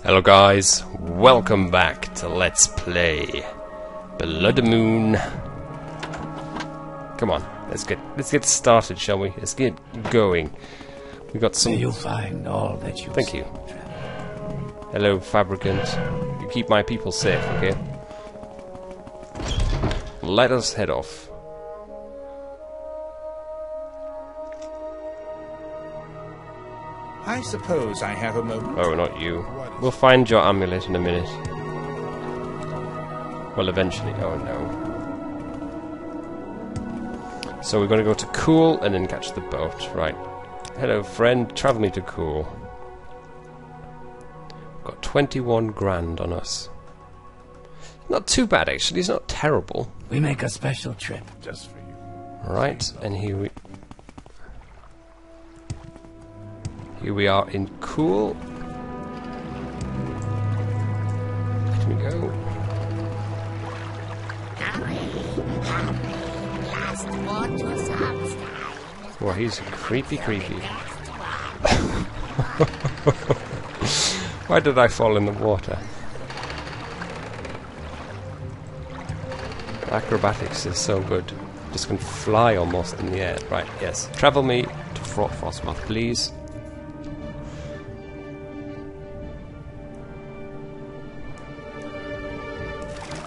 Hello guys, welcome back to Let's Play Bloodmoon. Come on, let's get started, shall we? Let's get going. We got some. You'll find all that you. Thank you. Hello, fabricant. You keep my people safe, okay? Let us head off. I suppose I have a moment. Oh, not you. We'll find your amulet in a minute. Well, eventually. Oh, no. So we're going to go to Cool and then catch the boat. Right. Hello, friend. Travel me to Cool. Got 21 grand on us. Not too bad, actually. It's not terrible. We make a special trip just for you. Right, and here we are in Cool. Here we go. Well, he's creepy. Why did I fall in the water? Acrobatics is so good. Just can fly almost in the air. Right, yes. Travel me to Fort Frostmoth, please.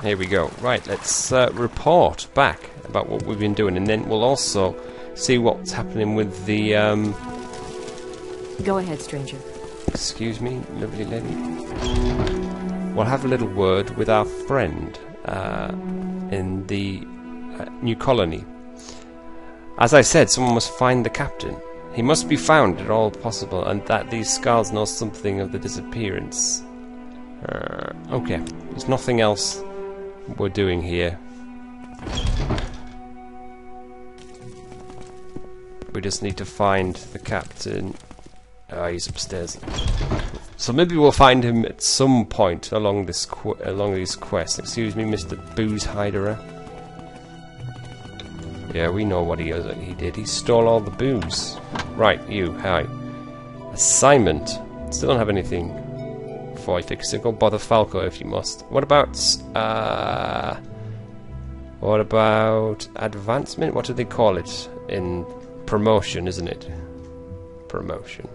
Here we go. Right, let's report back about what we've been doing, and then we'll also see what's happening with the Go ahead, stranger. Excuse me, lovely lady. We'll have a little word with our friend in the new colony. As I said, someone must find the captain. He must be found at all possible, and that these scars know something of the disappearance. Okay, there's nothing else we're doing here. We just need to find the captain. Oh, he's upstairs. So maybe we'll find him at some point along this these quests. Excuse me, Mr. Booze Hiderer. Yeah, we know what he did. He stole all the booze. Right, you. Hi. Assignment. Still don't have anything for you. Fix it. Go bother Falco if you must. What about advancement? What do they call it in promotion? Isn't it promotion?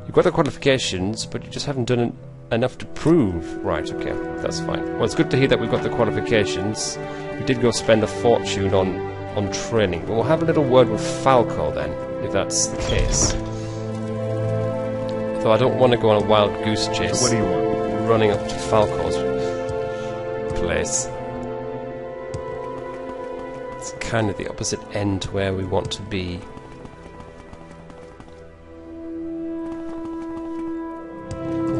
You've got the qualifications, but you just haven't done enough to prove. Right, okay, that's fine. Well, it's good to hear that we've got the qualifications. We did go spend a fortune on training, but we'll have a little word with Falco then, if that's the case. Though I don't want to go on a wild goose chase. So what do you want? Running up to Falco's place. It's kind of the opposite end to where we want to be.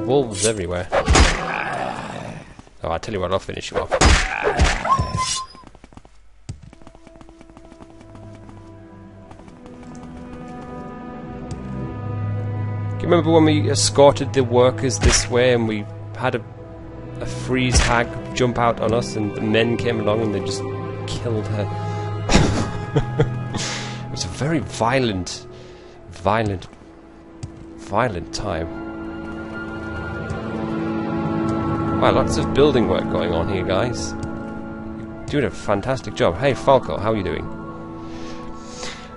Wolves everywhere. Oh, I tell you what, I'll finish you off. Do you remember when we escorted the workers this way and we had a freeze hag jump out on us and the men came along and they just killed her? It was a very violent time. Wow, lots of building work going on here, guys. You're doing a fantastic job. Hey, Falco, how are you doing?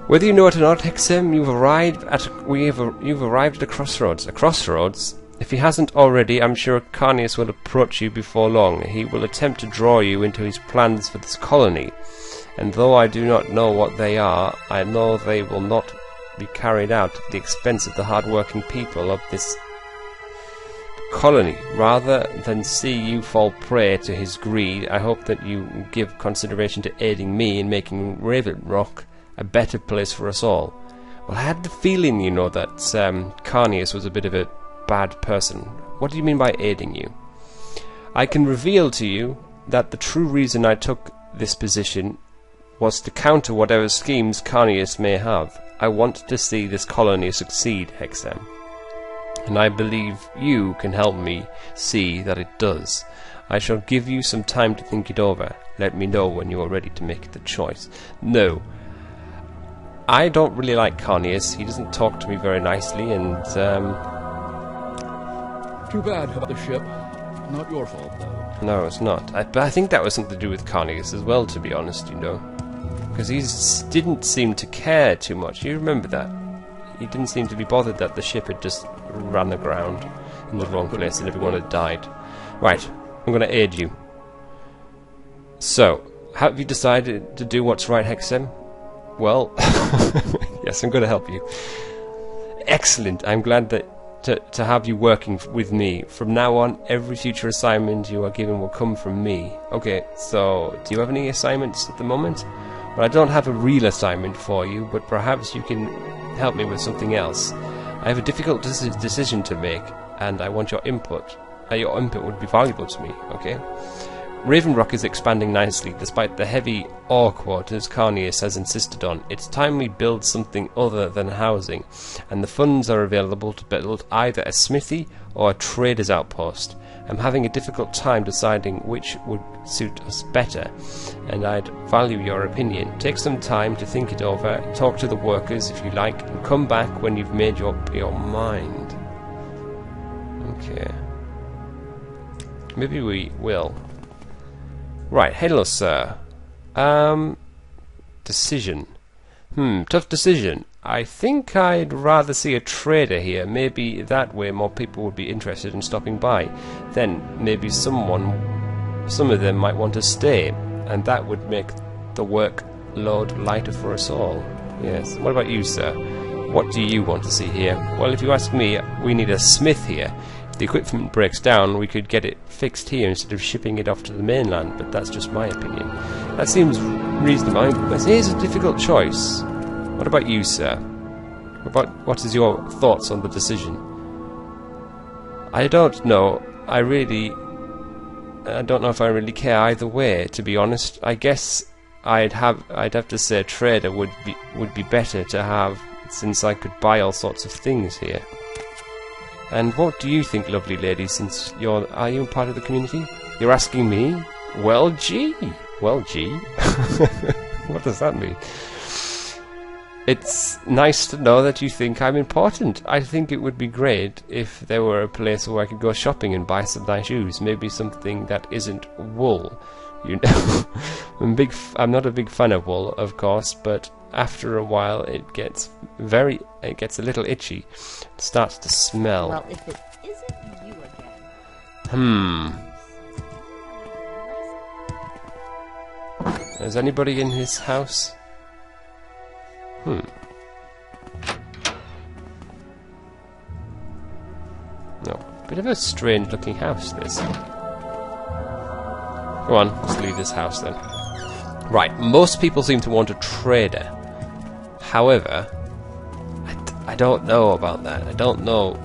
Whether you know it or not, Hexem, you've arrived at a crossroads. A crossroads? If he hasn't already, I'm sure Carnius will approach you before long. He will attempt to draw you into his plans for this colony. And though I do not know what they are, I know they will not be carried out at the expense of the hard-working people of this colony. Rather than see you fall prey to his greed, I hope that you give consideration to aiding me in making Raven Rock a better place for us all. Well, I had the feeling, you know, that Carnius was a bit of a bad person. What do you mean by aiding you? I can reveal to you that the true reason I took this position was to counter whatever schemes Carnius may have. I want to see this colony succeed, Hexam. And I believe you can help me see that it does. I shall give you some time to think it over. Let me know when you are ready to make the choice. No, I don't really like Carnius. He doesn't talk to me very nicely, and Too bad about the ship. Not your fault, though. No, it's not. But I think that was something to do with Carnius as well, to be honest, you know. Because he didn't seem to care too much. You remember that? He didn't seem to be bothered that the ship had just run aground in the wrong place and everyone had died. Right, I'm going to aid you. So, have you decided to do what's right, Hexem? Well, yes, I'm going to help you. Excellent. I'm glad that to have you working with me. From now on, every future assignment you are given will come from me. Okay, so do you have any assignments at the moment? Well, I don't have a real assignment for you, but perhaps you can help me with something else. I have a difficult decision to make, and I want your input. Your input would be valuable to me, okay? Raven Rock is expanding nicely, despite the heavy ore quarters Carnius has insisted on. It's time we build something other than housing, and the funds are available to build either a smithy or a trader's outpost. I'm having a difficult time deciding which would suit us better, and I'd value your opinion. Take some time to think it over, talk to the workers if you like, and come back when you've made up your mind. Okay. Maybe we will. Right, hello sir. Decision. Tough decision. I think I'd rather see a trader here. Maybe that way more people would be interested in stopping by. Then maybe some of them might want to stay, and that would make the workload lighter for us all. Yes. What about you, sir? What do you want to see here? Well, if you ask me, we need a smith here. If the equipment breaks down, we could get it fixed here instead of shipping it off to the mainland, but that's just my opinion. That seems reasonable. Here's a difficult choice. What about you, sir? What is your thoughts on the decision? I don't know. I don't know if I really care either way, to be honest. I guess I'd have to say a trader would be better to have, since I could buy all sorts of things here. And what do you think, lovely lady, since are you part of the community? You're asking me? Well, gee. Well, gee. What does that mean? It's nice to know that you think I'm important. I think it would be great if there were a place where I could go shopping and buy some nice shoes. Maybe something that isn't wool. You know, I'm not a big fan of wool, of course, but after a while it gets a little itchy. It starts to smell. Well, if it isn't you again. Is anybody in his house? No. Bit of a strange looking house, this. Come on, let's leave this house then. Right, most people seem to want a trader. However, I don't know about that. I don't know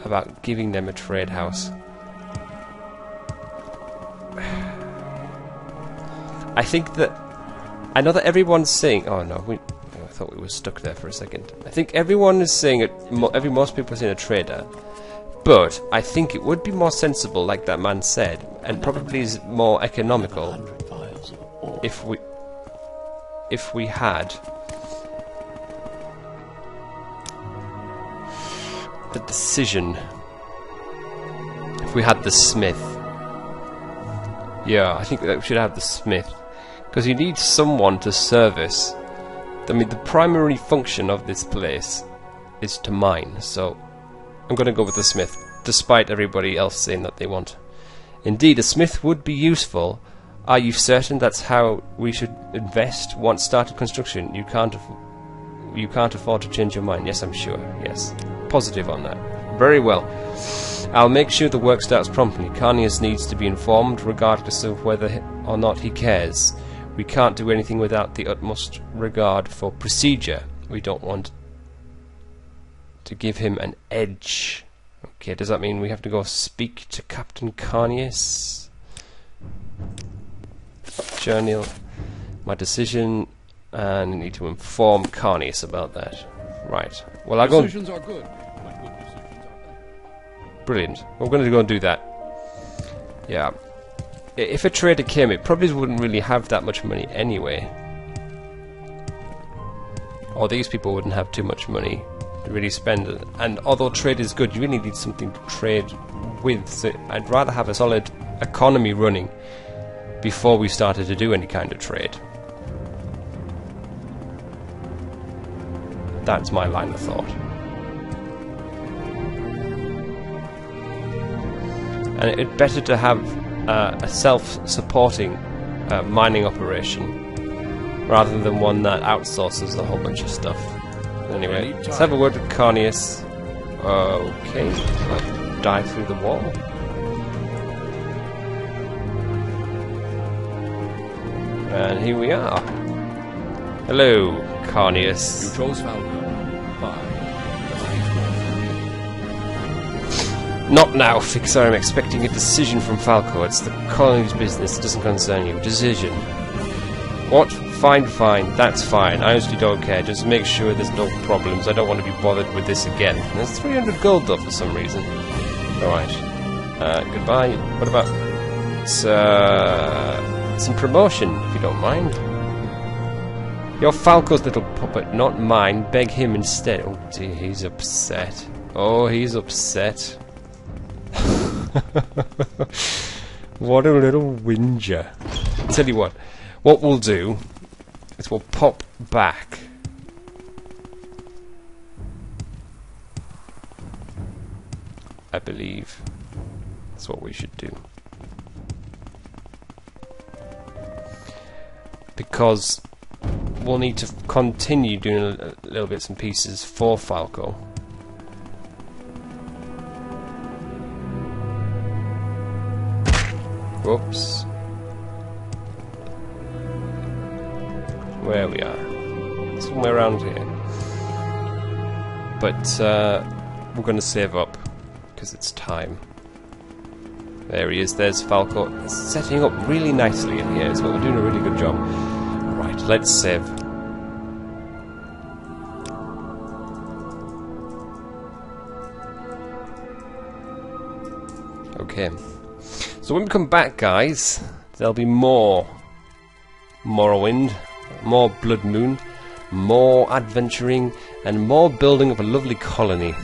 about giving them a trade house. I think that... I know that everyone's saying... Oh no, I thought we were stuck there for a second. I think everyone is saying it... most people are saying a trader. But I think it would be more sensible, like that man said, and probably is more economical if we had the decision. If we had the smith. Yeah, I think that we should have the smith. Because you need someone to service. I mean, the primary function of this place is to mine, so I'm going to go with the smith, despite everybody else saying that they want. Indeed, a smith would be useful. Are you certain that's how we should invest once started construction? You can't afford to change your mind. Yes, I'm sure. Yes. Positive on that. Very well. I'll make sure the work starts promptly. Carnius needs to be informed, regardless of whether or not he cares. We can't do anything without the utmost regard for procedure. We don't want to give him an edge. Okay, does that mean we have to go speak to Captain Carnius? Journal my decision, and I need to inform Carnius about that. Right. Well, I'll go. Decisions are good, but good decisions are better. Brilliant. We're going to go and do that. Yeah. If a trader came, it probably wouldn't really have that much money anyway. Or these people wouldn't have too much money. to really spend it. And although trade is good, you really need something to trade with. So I'd rather have a solid economy running before we started to do any kind of trade. That's my line of thought. And it's better to have a self-supporting mining operation rather than one that outsources a whole bunch of stuff. Anyway, let's have a word with Carnius. Okay, I'll dive through the wall. And here we are. Hello, Carnius. You chose Falco. Fine. Not now, Fixer. I'm expecting a decision from Falco. It's the colony's business. It doesn't concern you. Decision. What? Fine, fine. That's fine. I honestly don't care. Just make sure there's no problems. I don't want to be bothered with this again. There's 300 gold though for some reason. Alright. Goodbye. What about some promotion, if you don't mind? You're Falco's little puppet, not mine. Beg him instead. Oh dear, he's upset. Oh, he's upset. What a little whinger. Tell you what we'll do is we'll pop back. I believe that's what we should do. Because we'll need to continue doing a little bits and pieces for Falco. Whoops. Where we are. Somewhere around here. But we're going to save up because it's time. There he is. There's Falco. It's setting up really nicely in here, so we're doing a really good job. Right, let's save. Okay. So when we come back, guys, there'll be more Morrowind, more Bloodmoon, more adventuring, and more building of a lovely colony.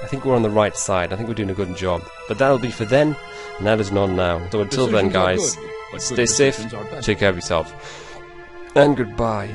I think we're on the right side. I think we're doing a good job. But that'll be for then, and that is not now. So until then, guys, stay safe, take care of yourself, and goodbye.